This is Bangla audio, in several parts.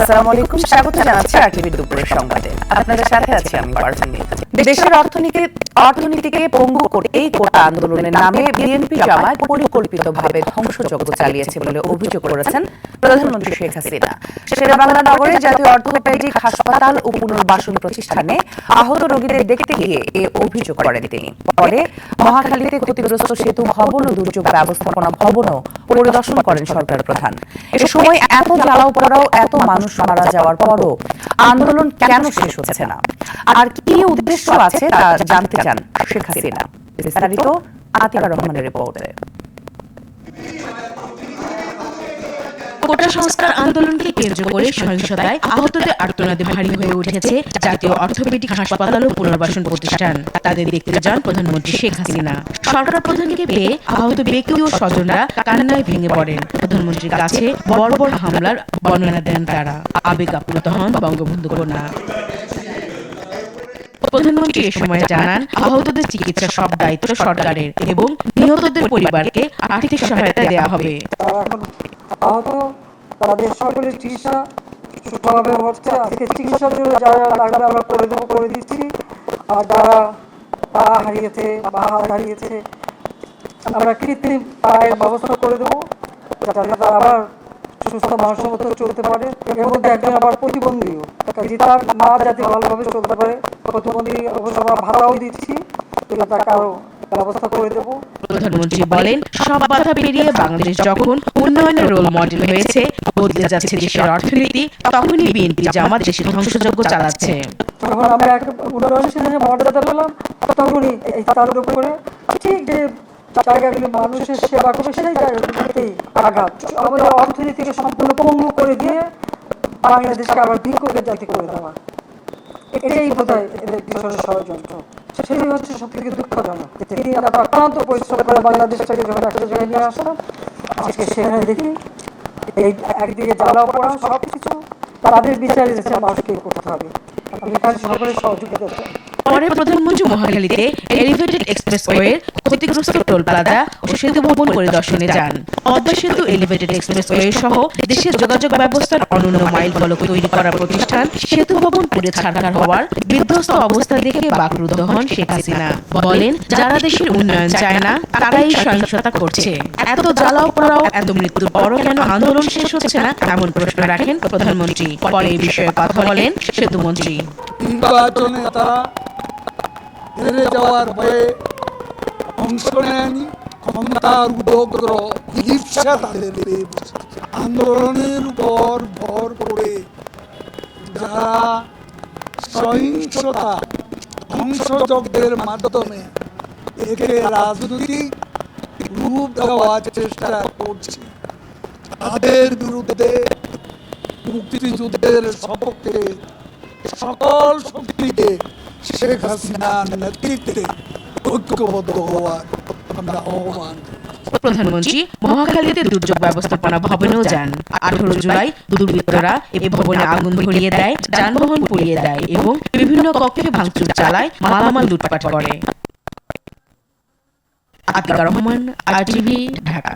আসসালামু আলাইকুম, স্বাগত জানাচ্ছি আরটিভি দুপুরের সংবাদে। আপনাদের সাথে আছি আমি পারভিন। দেশের অর্থনীতিকে পঙ্গু করে এই কোটা আন্দোলনের নামে বিএনপি জামায়াত পরিকল্পিতভাবে ধ্বংসযজ্ঞ চালিয়েছে বলে অভিযোগ করেছেন প্রধানমন্ত্রী শেখ হাসিনা। শেরেবাংলা নগরে জাতীয় অর্থোপেডিক হাসপাতাল ও পুনর্বাসন প্রতিষ্ঠানে আহত রোগীদের দেখতে গিয়ে এ অভিযোগ করেন তিনি। পরে মহাখালীতে ক্ষতিগ্রস্ত সেতু ভবন ও দুর্যোগ ব্যবস্থাপনা ভবনও পরিদর্শন করেন সরকার প্রধান। এ সময় এত জ্বালাও পোড়াও, এত মানুষ মারা যাওয়ার পরও আন্দোলন কেন শেষ হচ্ছে না, আর কি উদ্দেশ্য আছে তা জানতে চান শেখ হাসিনা। বিস্তারিত আতিকা রহমানের রিপোর্টে। কোটা সংস্কার আন্দোলনকে কেন্দ্র করে সহিংসতায় আহতদের আর্তনাদে ভারী হয়ে উঠেছে জাতীয় অর্থোপেডিক হাসপাতাল ও পুনর্বাসন প্রতিষ্ঠান। তাদের দেখতে যান প্রধানমন্ত্রী শেখ হাসিনা। সরকার প্রধানকে পেয়ে আহত ব্যক্তি ও স্বজনরা কান্নায় ভেঙে পড়েন। প্রধানমন্ত্রীর কাছে বর্বর হামলার বর্ণনা দেন তারা। আবেগ আপ্লুত হন বঙ্গবন্ধু কন্যা। প্রধানমন্ত্রী এ সময় জানান, আহতদের চিকিৎসার সব দায়িত্ব সরকারের এবং নিহতদের পরিবারকে আর্থিক সহায়তা দেওয়া হবে। আহত তাদের সকলের চিকিৎসা সুষ্ঠুভাবে হচ্ছে। আজকে চিকিৎসার জন্য যারা লাগবে আমরা করে দিচ্ছি। আর যারা পা হারিয়েছে বা হাত হারিয়েছে আমরা কৃত্রিম পায়ের ব্যবস্থা করে দেবো, যাতে তারা আবার সুস্থ মানুষের মতো চলতে পারে। এর মধ্যে একজন আবার প্রতিবন্ধীও, তার মা যাতে ভালোভাবে চলতে পারে। প্রতিবন্ধী অবশ্য আমরা ভাড়াও দিচ্ছি, তাকে আরও ব্যবস্থা করে দেবো। প্রধানমন্ত্রী বলেন, সব বাধা পেরিয়ে বাংলাদেশ যখন উন্নয়নের রোল মডেল হয়েছে, বদলে যাচ্ছে দেশের অর্থনীতি, তখনই বিএনপি জামাত দেশের ধ্বংসযজ্ঞ চালাচ্ছে। যখন আমরা একটা উন্নয়নশীল মর্যাদা পেলাম, তখনই এই তার উপরে ঠিক যে জায়গাগুলি মানুষের সেবা করবে সেই জায়গাগুলিতেই আঘাত, আমাদের অর্থনীতিকে সম্পূর্ণ পঙ্গু করে দিয়ে বাংলাদেশকে আবার বিক্ষোভের জাতি করে দেওয়া, এটাই বোধ হয় এদের পিছনে ষড়যন্ত্র। সেটাই হচ্ছে সব থেকে দুঃখজনক। তিনি অক্লান্ত পরিশ্রম করে বাংলাদেশটাকে যখন একটা জায়গায় নিয়ে আসলাম, আজকে সেখানে দেখি এই একদিকে জ্বালাও পড়া সব কিছু তাদের বিচারে যাচ্ছে মানুষকে করতে হবে। আমি এখানে সকলের সহযোগিতা চাই। পরে প্রধানমন্ত্রী মহাখালীতে এলিভেটেড এক্সপ্রেসওয়ের ক্ষতিগ্রস্ত টোল প্লাজা ও সেতু ভবন পরিদর্শনে যান। পদ্মা সেতু এলিভেটেড এক্সপ্রেসওয়ে সহ দেশের যোগাযোগ ব্যবস্থার অনন্য মাইল ফলক তৈরি করা প্রতিষ্ঠান সেতু ভবন পুড়ে ছারখার হওয়ার বিধ্বস্ত অবস্থা দেখে বাকরুদ্ধ হন শেখ হাসিনা। বলেন, যারা দেশের উন্নয়ন চায় না তারাই সহিংসতা করছে। এত জ্বালাও পোড়াও, এত মৃত্যুর পরও কেন আন্দোলন শেষ হচ্ছে না, এমন প্রশ্ন রাখেন প্রধানমন্ত্রী। পরে এই বিষয়ে কথা বলেন সেতুমন্ত্রী। নির্বাচনে তারা হেরে যাওয়ার ভয়ে অংশ নেয়নি, ক্ষমতার উদগ্র ঈর্ষা তাদের পেয়ে বসেছে। আন্দোলনের উপর ভর করে যারা সহিংসতা ধ্বংসযজ্ঞের মাধ্যমে একে রাজনৈতিক রূপ দেওয়ার চেষ্টা করছে, তাদের বিরুদ্ধে মুক্তিযুদ্ধের সপক্ষে সকল শক্তিকে শেখ হাসিনার নেতৃত্বে ঐক্যবদ্ধ হওয়ার আমরা আহ্বান। প্রধানমন্ত্রী মহাখালীতে দুর্যোগ ব্যবস্থাপনা ভবনেও যান। 18 জুলাই দুর্বৃত্তরা এই ভবনে আগুন ধরিয়ে দেয়, যানবাহন পুড়িয়ে দেয় এবং বিভিন্ন কক্ষে ভাঙচুর চালায়, মালামাল লুটপাট করে। আতিকা রহমান, আরটিভি, ঢাকা।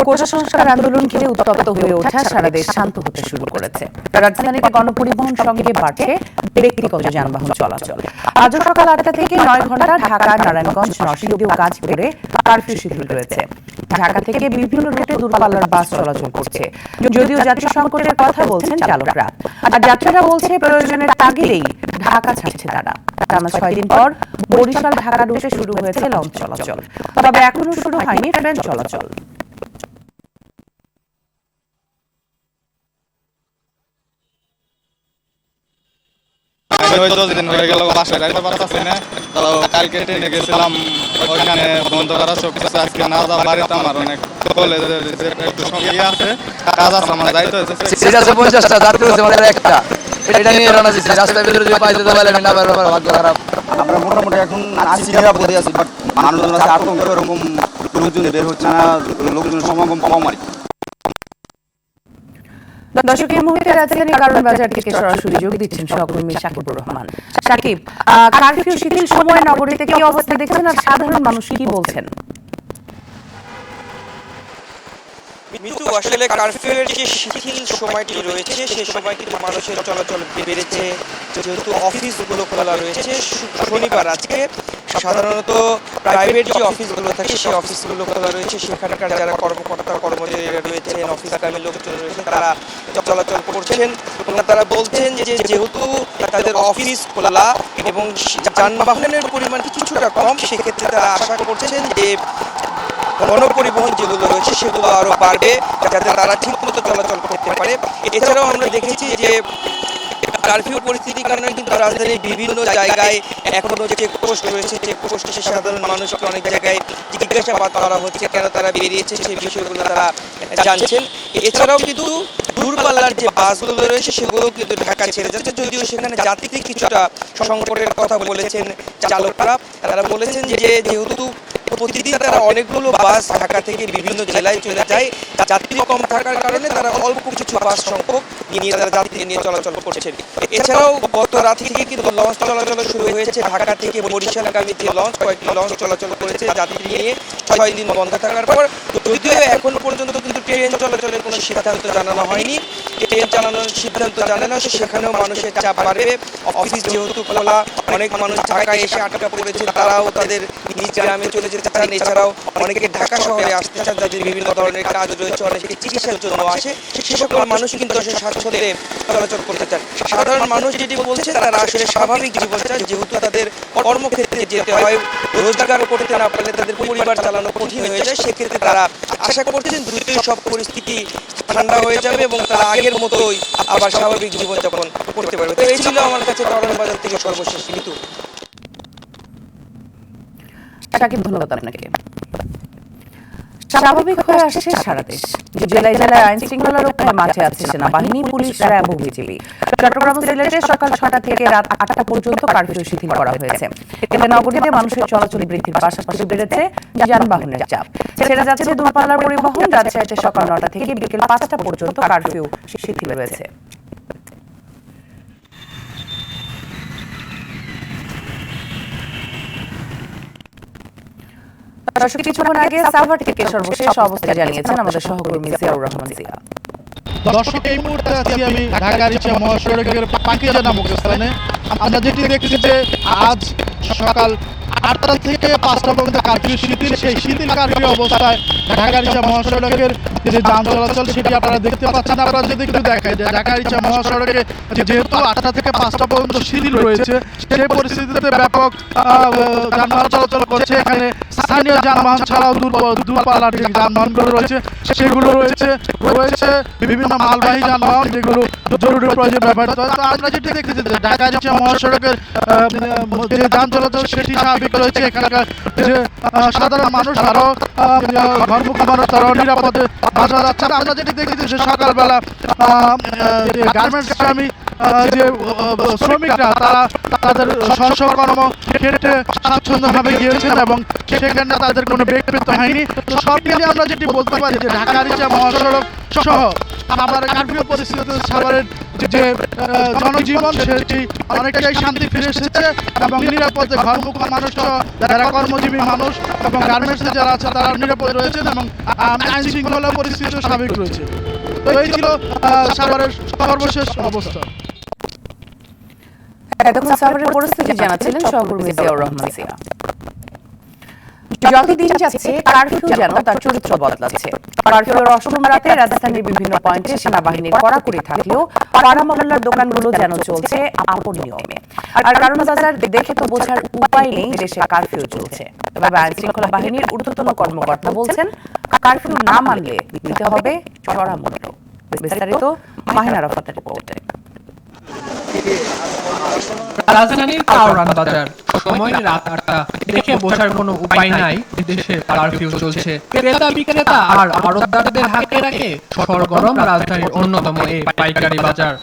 কোটা সংস্কার আন্দোলন ঘিরে উত্তপ্ত হয়ে ওঠা সারা দেশ শান্ত হতে শুরু করেছে। রাজধানীতে গণপরিবহন সঙ্গে বাড়ছে ব্যক্তিগত যানবাহন চলাচল। আজ সকাল 8টা থেকে 9 ঘন্টা ঢাকা, নারায়ণগঞ্জ, নরসিংদী ও গাজীপুরে কারফিউ শিথিল রয়েছে। ঢাকা থেকে বিভিন্ন রুটে দূরপাল্লার বাস চলাচল করছে, যদিও যাত্রী সংকটের কথা বলছেন চালকরা। আর যাত্রীরা বলছে প্রয়োজনের তাগিদেই ঢাকা ছাড়ছে তারা। টানা 6 দিন পর বরিশাল ঢাকা রুটে শুরু হয়েছে লঞ্চ চলাচল, তবে এখনো শুরু হয়নি ট্রেন চলাচল। কালকে ট্রেনে গেছিলাম, ওইখানে বন্ধ করা সব কিছু। আজকে না যা বাড়িতে আমার অনেক কলেজে একটু সঙ্গে আছে, কাজ আছে, আমার যাইতে হচ্ছে। 50টা যাত্রী হচ্ছে আমাদের একটা, এটা নিয়ে রানা দিচ্ছি। রাস্তার ভিতরে যদি পাইতে পারলে আমি না পারবো, ভাগ্য খারাপ। আমরা মোটামুটি এখন আছি, নিরাপদে আছি, বাট মানুষজন আছে আতঙ্ক, এরকম লোকজন বের হচ্ছে না, লোকজনের সমাগম কম আর কি। দর্শক, এই মুহূর্তে রাজধানীর কারণ বাজার থেকে সরাসরি যোগ দিচ্ছেন সহকর্মী সাকিবুর রহমান। সাকিব, কারফিউ শিথিল সময় নগরীতে কি অবস্থা দেখছেন আর সাধারণ মানুষ কি বলছেন? মিতু আসলে কারফিউয়ের যে শিথিল সময়টি রয়েছে সেই সময় কিন্তু মানুষের চলাচল বেড়েছে, যেহেতু অফিসগুলো খোলা রয়েছে। শনিবার আজকে সাধারণত প্রাইভেট যে অফিসগুলো থাকে সেই অফিসগুলো খোলা রয়েছে, সেখানকার যারা কর্মকর্তা কর্মচারীরা রয়েছেন, অফিসকামী লোকজন রয়েছে, তারা চলাচল করছেন এবং তারা বলছেন যে যেহেতু তাদের অফিস খোলা এবং যানবাহনের পরিমাণ কিছুটা কম, সেক্ষেত্রে তারা আশা করছেন যে গণপরিবহন যেগুলো রয়েছে সেগুলো আরও বাড়বে, যাতে তারা ঠিকমতো চলাচল করতে পারে। এছাড়াও আমরা দেখেছি যে কারফিউ পরিস্থিতির কারণে কিন্তু রাজধানীর বিভিন্ন জায়গায় এখনও চেকপোস্ট রয়েছে। চেকপোস্টে সাধারণ মানুষকে অনেক জায়গায় জিজ্ঞাসাবাদ করা হচ্ছে, কেন তারা বেরিয়েছে সেই বিষয়গুলো তারা জানছেন। এছাড়াও কিন্তু দূরপাল্লার যে বাসগুলো রয়েছে সেগুলো কিন্তু ঢাকা ছেড়ে যাচ্ছে, যদিও সেখানে যাত্রী কিছুটা সংকটের কথা বলেছেন চালকরা। তারা বলেছেন যে যেহেতু প্রতিদিন তারা অনেকগুলো বাস ঢাকা থেকে বিভিন্ন জেলায় চলে যায়, যাত্রী কম থাকার কারণে তারা অল্প কিছু বাস সংখ্যক নিয়ে তারা যাত্রী নিয়ে চলাচল করছেন। এছাড়াও গত রাত থেকে কিন্তু লঞ্চ চলাচল শুরু হয়েছে। ঢাকা থেকে বরিশালগামী যে লঞ্চ, কয়েকটি লঞ্চ চলাচল করেছে যাত্রী নিয়ে 6 দিন বন্ধ থাকার পর। যদিও এখন পর্যন্ত কিন্তু ট্রেন চলাচলের কোনো সিদ্ধান্ত জানানো হয়নি। ট্রেন চালানোর সিদ্ধান্ত জানানো সেখানেও মানুষের চাপ বাড়বে। অফিস যেহেতু খোলা, অনেক মানুষ ঢাকায় এসে আটকা পড়েছে, তারাও তাদের নিজ গ্রামে চলে যেতে চান। এছাড়াও অনেকে ঢাকা শহরে আসতে চান, যাদের বিভিন্ন ধরনের কাজ রয়েছে, অনেকে চিকিৎসার জন্য আসে, সে সকল মানুষ কিন্তু আসলে স্বাচ্ছন্দ্যে চলাচল করতে চান। সাধারণ মানুষ যেটি বলছে, তারা আসলে স্বাভাবিক জীবন চান, যেহেতু তাদের কর্মক্ষেত্রে যেতে হয়, রোজগার করতে না পারলে তাদের পরিবার চালানো কঠিন হয়ে যায়। সেক্ষেত্রে তারা আশা করছেন দ্রুতই সব পরিস্থিতি ঠান্ডা হয়ে যাবে এবং তারা আগের মতোই আবার স্বাভাবিক জীবনযাপন করতে পারবে। তো এই ছিল আমার কাছে কারণ বাজার থেকে সর্বশেষ ঋতু। সাকিব, ধন্যবাদ আপনাকে। স্বাভাবিক হয়ে আসছে সারা দেশ। জেলায় জেলায় আইন শৃঙ্খলা রক্ষায় মাঠে আছে সেনাবাহিনী, পুলিশ, র্যাব ও বিজিবি। চট্টগ্রাম সিলেটে সকাল 6টা থেকে রাত 8টা পর্যন্ত কারফিউ শিথিল করা হয়েছে। এতে নগরীতে মানুষের চলাচল বৃদ্ধির পাশাপাশি বেড়েছে যানবাহনের চাপ। ছেড়ে যাচ্ছে দূরপাল্লার পরিবহন। রাজশাহীতে সকাল 9টা থেকে বিকেল 5টা পর্যন্ত কারফিউ শিথিল হয়েছে। দর্শক, কিছুক্ষণ আগে সাভার থেকে সর্বশেষ অবস্থা জানিয়েছেন আমাদের সহকর্মী জিয়াউর রহমান জিয়া। দর্শক, এই মুহূর্তে আছি আমি ঢাকা রিচা মহাসড়কের পাকিজা নামক স্থানে। আমরা যেটি দেখছি যে আজ সকাল 8টা থেকে 5টা পর্যন্ত কারফিউ শিথিল। সেই শিথিল কারফিউ অবস্থায় ঢাকা রিচা মহাসড়কের যে যান চলাচল সেটি আপনারা দেখতে পাচ্ছেন। আপনারা যদি একটু দেখায় যে ঢাকা রিচা মহাসড়কে যেহেতু 8টা থেকে 5টা পর্যন্ত শিথিল রয়েছে, সেই পরিস্থিতিতে ব্যাপক যানবাহন চলাচল করছে। এখানে স্থানীয় যানবাহন ছাড়াও দূরপাল্লার যে যানবাহনগুলো রয়েছে সেগুলো রয়েছে বিভিন্ন মালবাহী যানবাহন, যেগুলো জরুরি প্রয়োজন ব্যবহৃত হয়। তো আমরা যেটি দেখতেছি যে ঢাকা রিচা মহাসড়কের যে যান চলাচল সেটি স্বাভাবিক রয়েছে। এখানকার যে সাধারণ মানুষ আরো ঘরমুখী মানুষ তারাও নিরাপদে বাসা যাচ্ছে। আমরা যেটি দেখতেছি যে সকালবেলা যে গার্মেন্টস শ্রমিক যে শ্রমিকরা তারা তাদের স্বকর্ম কেটে স্বাচ্ছন্দ্যভাবে গিয়েছেন এবং সেখানে তাদের কোনো ব্যক্তিত্ব হয়নি। তো সব মিলিয়ে আমরা যেটি বলতে পারি যে ঢাকা রিচা মহাসড়ক সহ আবার কারফিউ পরিস্থিতিতে সাভারের যে জনজীবন সেটি অনেকটাই শান্তি ফিরে এসেছে এবং নিরাপদে ঘরমুখী মানুষ, যারা কর্মজীবী মানুষ এবং গার্মেন্টসে যারা আছে তারা নিরাপদ রয়েছেন এবং আইন শৃঙ্খলা পরিস্থিতি স্বাভাবিক রয়েছে। তো এই ছিল সাভারের সর্বশেষ অবস্থা। এতক্ষণ সাভারের পরিস্থিতি জানাচ্ছিলেন সহকর্মী জিয়াউর রহমান জিয়া। যতদিন যাচ্ছে কারফিউ যেন তার চরিত্র বদলাচ্ছে। কারফিউর অষ্টম রাতে রাজধানীর বিভিন্ন পয়েন্টে সেনাবাহিনীর কড়াকড়ি থাকলেও পাড়া মহল্লার দোকানগুলো যেন চলছে আপন নিয়মে। আর কারণ বাজার দেখে তো বোঝার উপায় নেই দেশে কারফিউ চলছে। তবে আইন শৃঙ্খলা বাহিনীর ঊর্ধ্বতন কর্মকর্তা বলছেন, কারফিউ না মানলে দিতে হবে চড়া মূল্য। বিস্তারিত মাহিনা আরাফাতের রিপোর্টে। রাজধানীর কারওয়ান বাজার, সময় রাত 8টা, দেখে বোঝার কোনো উপায় নাই দেশে কারফিউ চলছে। ক্রেতা বিক্রেতা আর আড়তদারদের হাতে রাখে সরগরম রাজধানীর অন্যতম এই পাইকারি বাজার।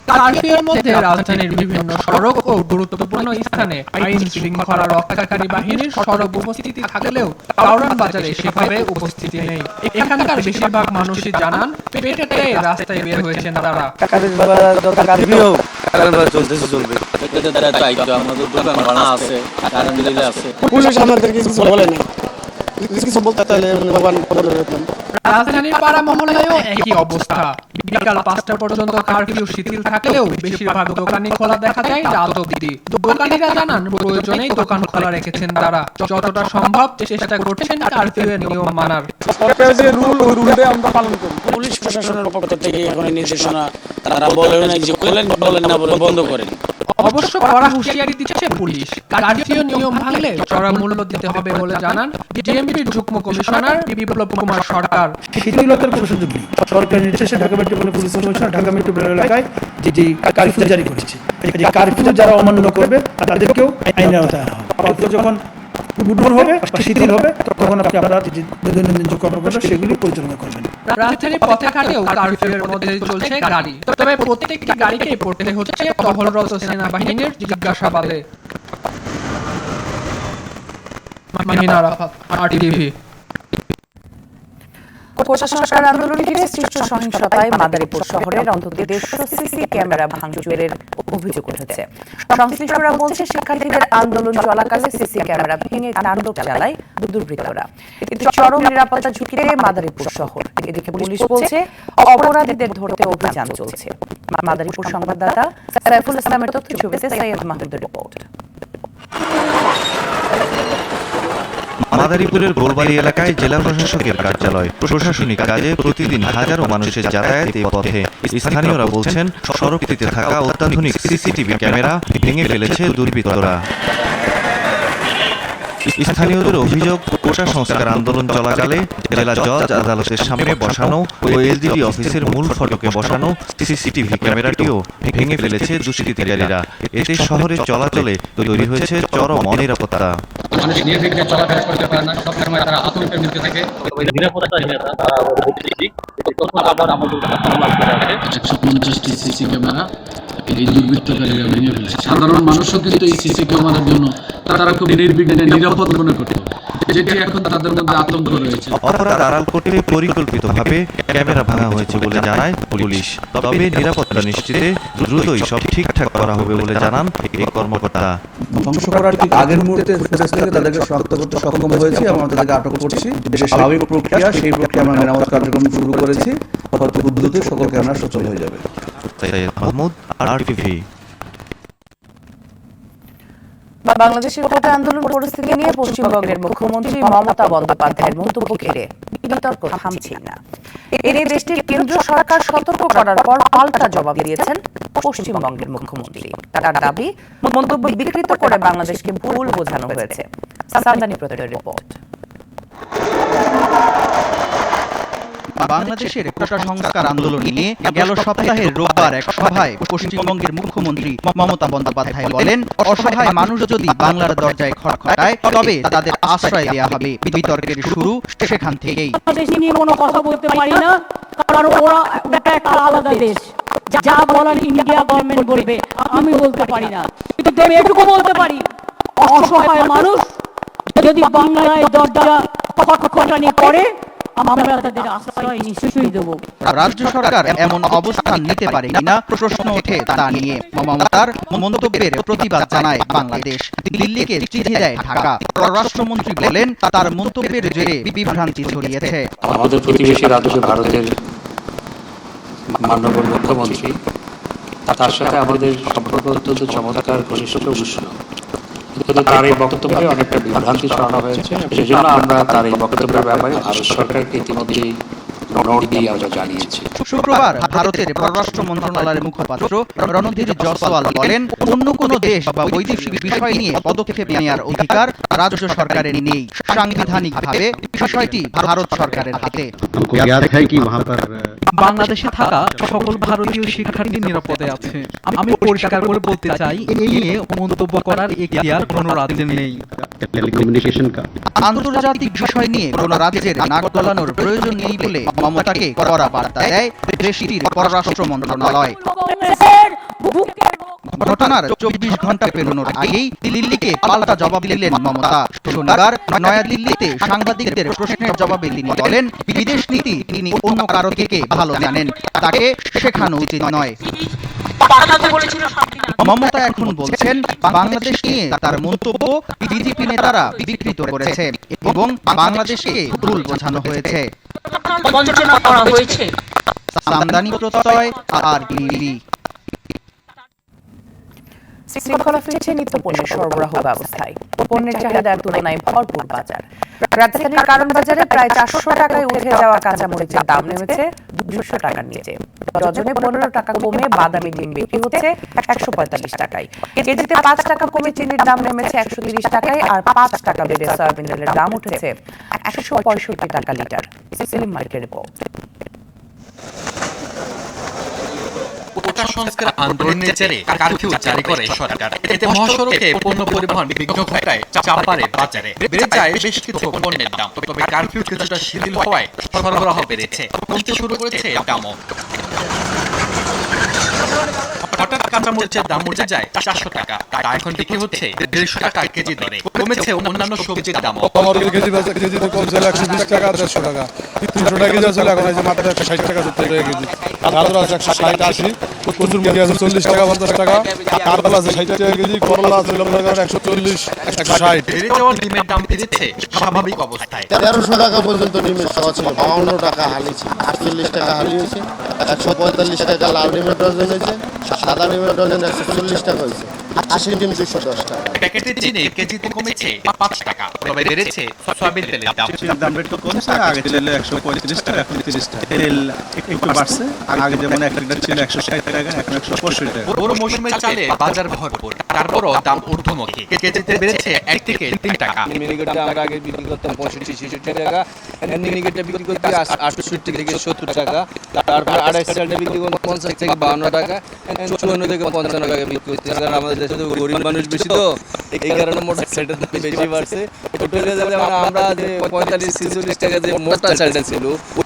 কারফিউর মধ্যে রাজধানীর বিভিন্ন সড়ক ও গুরুত্বপূর্ণ স্থানে আইন শৃঙ্খলা রক্ষাকারী বাহিনীর সড়ক উপস্থিতি থাকলেও কারওয়ান বাজারে সেভাবে উপস্থিতি নেই। এখানকার বেশিরভাগ মানুষই জানান পেটে পেয়ে রাস্তায় বের হয়েছেন তারা। পুলিশ আমাদের কিছু বলে না। কিছু বলতে তাহলে দোকান বন্ধ করে দিতাম। রাজধানীর পাড়া মহল্লায়ও একই অবস্থা। বিকাল 5টা পর্যন্ত কারফিউ শিথিল থাকলেও বেশিরভাগ দোকানই খোলা দেখা যায় রাত অবধি। দোকানিরা জানান প্রয়োজনেই দোকান খোলা রেখেছেন তারা, যতটা সম্ভব চেষ্টা করছেন কারফিউয়ের নিয়ম মানার। সরকারের যে রুল, ওই রুলটা আমরা পালন করি। পুলিশ প্রশাসনের পক্ষ থেকে এখন নির্দেশনা, তারা বলে না যে খোলেন, বলেন না বলে বন্ধ করেন। অবশ্য কড়া হুঁশিয়ারি দিচ্ছে পুলিশ, কারফিউ নিয়ম ভাঙলে চড়া মূল্য দিতে হবে বলে জানান ডিএমপির যুগ্ম কমিশনার বিপ্লব কুমার সরকার। শিথিলতার কোনো সুযোগ নেই। সরকারের নির্দেশে Dhaka metropolitan police commissioner Dhaka metropolitan এলাকায় যে কারফিউ জারি করেছে, এই কারফিউ যারা অমান্য করবে তাদেরকেও আইনের আওতায় আনা হবে। কারফিউ যখন উদ্বোধন হবে বা শিথিল হবে তখন আপনি আপনার যে দৈনন্দিন যে কর্মকাণ্ড সেগুলি পরিচালনা করবেন। রাজধানীর পথে ঘাটেও কারফিউয়ের মধ্যে চলছে গাড়ি, তবে প্রত্যেকটি গাড়িকে পড়তে হচ্ছে টহলরত সেনাবাহিনীর জিজ্ঞাসাবাদে। মাহিনা আরাফাত, আরটিভি। কোটা সংস্কার আন্দোলন ঘিরে সৃষ্ট সহিংসতায় মাদারীপুর শহরের অন্তত 150 সিসি ক্যামেরা ভাঙচুরের অভিযোগ উঠেছে। সংশ্লিষ্টরা বলছে শিক্ষার্থীদের আন্দোলন চলাকালে সিসি ক্যামেরা ভেঙে তাণ্ডব চালায় দুর্বৃত্তরা। এতে চরম নিরাপত্তা ঝুঁকিতে মাদারীপুর শহর। এদিকে পুলিশ বলছে অপরাধীদের ধরতে অভিযান চলছে। মাদারীপুর সংবাদদাতা সাইফুল ইসলামের তথ্য ছবিতে সৈয়দ মাহমুদের রিপোর্ট। মাদারীপুরের গোলবাড়ি এলাকায় জেলা প্রশাসকের কার্যালয়। প্রশাসনিক কাজে প্রতিদিন হাজারো মানুষের যাতায়াত এই পথে। স্থানীয়রা বলছেন সড়কটিতে থাকা অত্যাধুনিক সিসিটিভি ক্যামেরা ভেঙে ফেলেছে দুর্বৃত্তরা। স্থানীয়দের অভিযোগ, কোটা সংস্কার আন্দোলন চলাকালে জেলা জজ আদালতের সামনে বসানো ও এলজিডি অফিসের মূল ফটকে বসানো সিসিটিভি ক্যামেরাটিও ভেঙে ফেলেছে দুষ্কৃতিকারীরা। এতে শহরে চলাচলে তৈরি হয়েছে চরম অনিরাপত্তা। মানুষ নির্বিঘ্নে চলাফেরা করতে পারে না, সবসময় তারা আতঙ্কের মধ্যে থাকে। নিরাপত্তাহীনতা তারা বলতেছি 150টি সিসি ক্যামেরা এই দুর্বৃত্তকারীরা ভেঙে ফেলেছে। সাধারণ মানুষও কিন্তু এই সিসি ক্যামেরার জন্য তারা খুব নির্বিঘ্নে নিরাপদ মনে করত, যেটি এখন তাদের মধ্যে আতঙ্ক রয়েছে। অপরাধ আড়াল করতে পরিকল্পিতভাবে ক্যামেরা ভাঙা হয়েছে বলে জানায় পুলিশ। তবে নিরাপত্তা নিশ্চিতে দ্রুতই সব ঠিকঠাক করা হবে বলে জানান এই কর্মকর্তা। ধ্বংস করার ঠিক আগের মুহূর্তে ফুটেজ থেকে তাদেরকে শনাক্ত করতে সক্ষম হয়েছি এবং তাদেরকে আটক করছি। দেশের স্বাভাবিক প্রক্রিয়া, সেই প্রক্রিয়া আমরা মেরামত কার্যক্রম শুরু করেছি। হয়তো দ্রুত সকল ক্যামেরা সচল হয়ে যাবে। সৈয়দ মাহমুদ, আরটিভি। বাংলাদেশের কোটা আন্দোলন পরিস্থিতি নিয়ে পশ্চিমবঙ্গের মুখ্যমন্ত্রী মমতা বন্দ্যোপাধ্যায়ের মন্তব্য ঘিরে বিতর্ক থামছেই না। এর দেশটির কেন্দ্র সরকার সতর্ক করার পর পাল্টা জবাব দিয়েছেন পশ্চিমবঙ্গের মুখ্যমন্ত্রী। তার দাবি, মন্তব্য বিকৃত করে বাংলাদেশকে ভুল বোঝানো হয়েছে। সামদানি প্রতিনিধির রিপোর্ট। বাংলাদেশের কোটা সংস্কার আন্দোলন নিয়ে গেল সপ্তাহের রোববার এক সভায় পশ্চিমবঙ্গের মুখ্যমন্ত্রী মমতা বন্দ্যোপাধ্যায় বলেন, অসহায় মানুষ যদি বাংলার দরজায় খটখটায় তবে তাদের আশ্রয় দেওয়া হবে। বিতর্কের শুরু সেখান থেকেই। দেশ নিয়ে কোনো কথা বলতে পারি না, কারণ ওটা একটা আলাদা দেশ। যা বলার ইন্ডিয়া গভর্নমেন্ট বলবে, আমি বলতে পারি না। কিন্তু আমি এটুকু বলতে পারি, অসহায় মানুষ যদি বাংলায় দরজা খটখটানি করে আমরা তাদের আশ্রয় নিশ্চয়ই দেব। রাজ্য সরকার এমন অবস্থান নিতে পারে কিনা প্রশ্ন ওঠে তা নিয়ে। মমতার মন্তব্যের প্রতিবাদ জানায় বাংলাদেশ। দিল্লিকে চিঠি দেয় ঢাকা। পররাষ্ট্রমন্ত্রী বলেন, তার মন্তব্যের জেরে বিভ্রান্তি ছড়িয়েছে। আমাদের প্রতিবেশী রাজ্য ভারতের মাননীয় মুখ্যমন্ত্রী, তার সাথে আমাদের সম্পর্ক অত্যন্ত চমৎকার, ঘনিষ্ঠ, উষ্ণ। কিন্তু তার এই বক্তব্যে অনেকটা বিভ্রান্তি ছড়ানো হয়েছে। সেজন্য আমরা তার এই বক্তব্যের ব্যাপারে ভারত সরকারকে ইতিমধ্যেই নোট দিয়ে আমরা জানিয়েছি। শুক্রবার ভারতের পররাষ্ট্র মন্ত্রণালয়ের মুখপাত্র রণধীর জয়সওয়াল বলেন, অন্য কোনো দেশ বা বৈদেশিক বিষয় নিয়ে পদক্ষেপ নেওয়ার অধিকার রাজ্য সরকারের নেই। সাংবিধানিকভাবে বিষয়টি ভারত সরকারের হাতে। বাংলাদেশে থাকা সকল ভারতীয় শিক্ষার্থী নিরাপদে আছে। আমি পরিষ্কার করে বলতে চাই, এই নিয়ে মন্তব্য করার এখতিয়ার কোনো রাজ্যের নেই। আন্তর্জাতিক বিষয় নিয়ে কোন রাজ্যের নাক গলানোর প্রয়োজন নেই বলে মমতাকে কড়া বার্তা দেয় দেশটির পররাষ্ট্র মন্ত্রণালয়। ঘটনার 24 ঘন্টা পেরোনোর আগেই দিল্লিকে পাল্টা জবাব দিলেন মমতা। শনিবার নয়াদিল্লিতে সাংবাদিকদের প্রশ্নের জবাবে তিনি বলেন, বিদেশ নীতি তিনি অন্য কারো থেকে ভালো জানেন, তাকে শেখানো উচিত নয়। মমতা এখন বলছেন বাংলাদেশ নিয়ে তার মন্তব্য বিজেপি নেতারা বিকৃত করেছে এবং বাংলাদেশকে ভুল বোঝানো হয়েছে। বঞ্চনা করা হয়েছে। সামদানি প্রত্যয় আর টিভি। শৃঙ্খলা ফিরছে নিত্য পণ্যের সরবরাহ ব্যবস্থায়। পণ্যের চাহিদার তুলনায় ভরপুর বাজার। রাজধানীর কারণ বাজারে প্রায় 400 টাকায় উঠে যাওয়া কাঁচামরিচের দাম নেমেছে 200 টাকার নিচে। ডজনে 15 টাকা কমে বাদামি ডিম বিক্রি হচ্ছে 145 টাকায়। কেজিতে 5 টাকা কমে চিনির দাম নেমেছে 130 টাকায়, আর 5 টাকা বেড়ে সয়াবিন তেলের দাম উঠেছে 165 টাকা লিটার। Selim market report. কোটা সংস্কার আন্দোলনের জেরে কারফিউ জারি করে সরকার। এতে মহাসড়কে পণ্য পরিবহন বিঘ্ন ঘটায় চাপ বাড়ে বাজারে, বেড়ে যায় বেশ কিছু পণ্যের দাম। তবে কারফিউ কিছুটা শিথিল হওয়ায় সরবরাহ বেড়েছে, কমতে শুরু করেছে দামও। হঠাৎ কাঁচামরিচের দাম উঠে যায় 400 টাকা, তা এখন বিক্রি হচ্ছে 150 টাকা কেজি দরে। কমেছে অন্যান্য সবজির দামও। কেজিতে কমছে 120 টাকা 150 টাকা, 300 টাকা কেজি আসলে এখন মাত্র 160 টাকা 70 টাকা কেজি। আলু আছে 60 80, কচুর মুখি আছে 40 টাকা 50 টাকা, কারবাল আছে 60 টাকা কেজি, করলা আছে 140 160। বেড়ে যাওয়া ডিমের দাম ফিরেছে স্বাভাবিক অবস্থায়। 1300 টাকা পর্যন্ত ডিমের সহ ছিল, 52 টাকা হালি ছিল, 48 টাকা হালি হয়েছে, 145 টাকা লাল ডিমের ডজন হয়েছে, সাদা ডিমের ডজন 140 টাকা হয়েছে, 80 ডিম 210 টাকা। প্যাকেটে চিনি কেজিতে কমেছে 5 টাকা, তবে বেড়েছে সয়াবিন তেলের দাম। দাম একটু কমছে, আগে ছিল 135 টাকা, এখন 30 টাকা। তেল একটু বাড়ছে, আগে যেমন 1 লিটার ছিল 160 টাকা, এখন 165 টাকা। বড় মৌসুমের চালে বাজার ভরপুর, তারপরও দাম ঊর্ধ্বমুখী। কেজিতে বেড়েছে 1 থেকে 3 টাকা। মিনিকেটটা আমরা আগে বিক্রি করতাম 65-66 টাকা, মিনিকেটটা বিক্রি করতে 68 থেকে 70 টাকা, তারপর 2.5 চালটা বিক্রি করতে 50 থেকে 52 টাকা, 54 থেকে 55 টাকা বিক্রি করতে। কারণ আমাদের দেশে তো গরিব মানুষ বেশি, তো এই কারণে মোটা চালটার দাম বেশি বাড়ছে। আমরা যে 45-46 টাকা যে মোটা চালটা ছিল,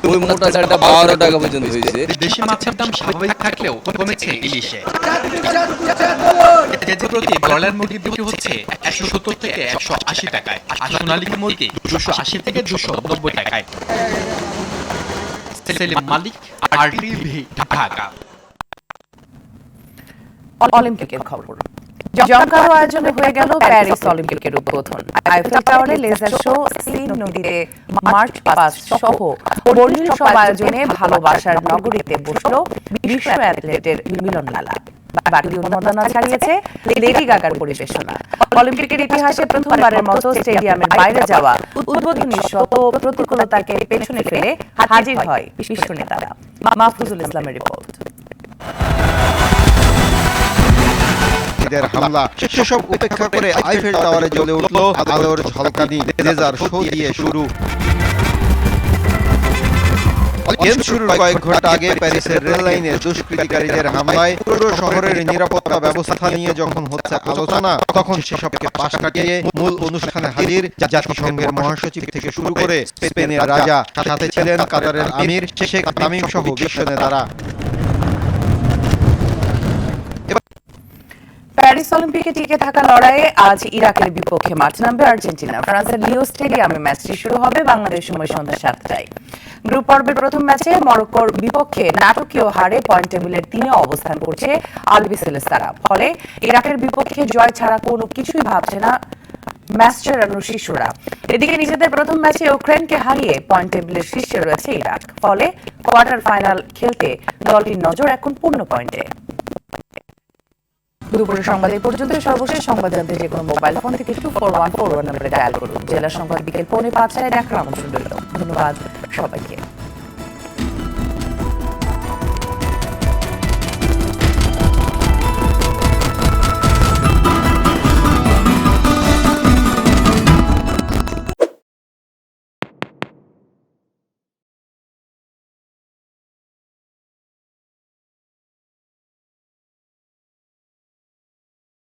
ওই মোটা চালটা 52 টাকা পর্যন্ত হয়েছে। দেশি মাছের দাম স্বাভাবিক থাকলেও কমেছে ইলিশে। কেজি প্রতি ব্রয়লার মুরগি বিক্রি হচ্ছে 170 থেকে 180 টাকায়, আর সোনালী মুরগি 280 থেকে 290 টাকায়। সেলিম মালিক, RTV, ঢাকা। অলিম্পিকের খবর। জমকালো আয়োজনে হয়ে গেল প্যারিস অলিম্পিকের উদ্বোধন। আইফেল টাওয়ারে লেজার শো, সিন নদীতে মার্চ পাস্ট সহ বর্ণিল সব আয়োজনে ভালোবাসার নগরীতে বসল বিশ্ব অ্যাথলেটের মিলন মেলা। বাকি উন্মাদনা ছাড়িয়েছে লেডি গাগার পরিবেশনা। অলিম্পিকের ইতিহাসে প্রথমবারের মতো স্টেডিয়ামের বাইরে যাওয়া উদ্বোধনী শত প্রতিকূলতাকে পেছনে ফেলে হাজির হয় বিশ্ব নেতারা। মাহফুজুল ইসলামের রিপোর্ট। হামলা সেসব উপেক্ষা করে আইফেল টাওয়ারে জ্বলে উঠল আলোর ঝলকানি। লেজার শো দিয়ে শুরু। গেম শুরুর কয়েক ঘন্টা আগে প্যারিসের রেল লাইনে দুষ্কৃতিকারীদের হামলায় পুরো শহরের নিরাপত্তা ব্যবস্থা নিয়ে যখন হচ্ছে আলোচনা, তখন সেসবকে পাশ কাটিয়ে মূল অনুষ্ঠানে হাজির জাতিসংঘের মহাসচিব থেকে শুরু করে স্পেনের রাজা, সাথে ছিলেন কাতারের আমির শেখ তামিম সহ বিশ্ব নেতারা। প্যারিস অলিম্পিকে টিকে থাকা লড়াইয়ে আজ ইরাকের বিপক্ষে মাঠ নামবে আর্জেন্টিনা। ফ্রান্সের লিও স্টেডিয়ামে ম্যাচটি শুরু হবে বাংলাদেশ সময় সন্ধ্যা 7টায়। গ্রুপ পর্বের প্রথম ম্যাচে মরক্কোর বিপক্ষে নাটকীয় হারে পয়েন্ট টেবিলের 3-এ অবস্থান করছে আলবি সেলেস্তারা। ফলে ইরাকের বিপক্ষে জয় ছাড়া কোনো কিছুই ভাবছে না ম্যাচ চালানোর শিশুরা। এদিকে নিজেদের প্রথম ম্যাচে ইউক্রেনকে হারিয়ে পয়েন্ট টেবিলের শীর্ষে রয়েছে ইরাক। ফলে কোয়ার্টার ফাইনাল খেলতে দলটির নজর এখন পূর্ণ পয়েন্টে। দুপুরের সংবাদ এই পর্যন্ত। সর্বশেষ সংবাদ জানতে যে কোনো মোবাইল ফোন থেকে 2414 নম্বরে ডায়াল করুন। জেলা সংবাদ বিকেল 4:05টায় দেখার আমন্ত্রণ রইল। ধন্যবাদ সবাইকে।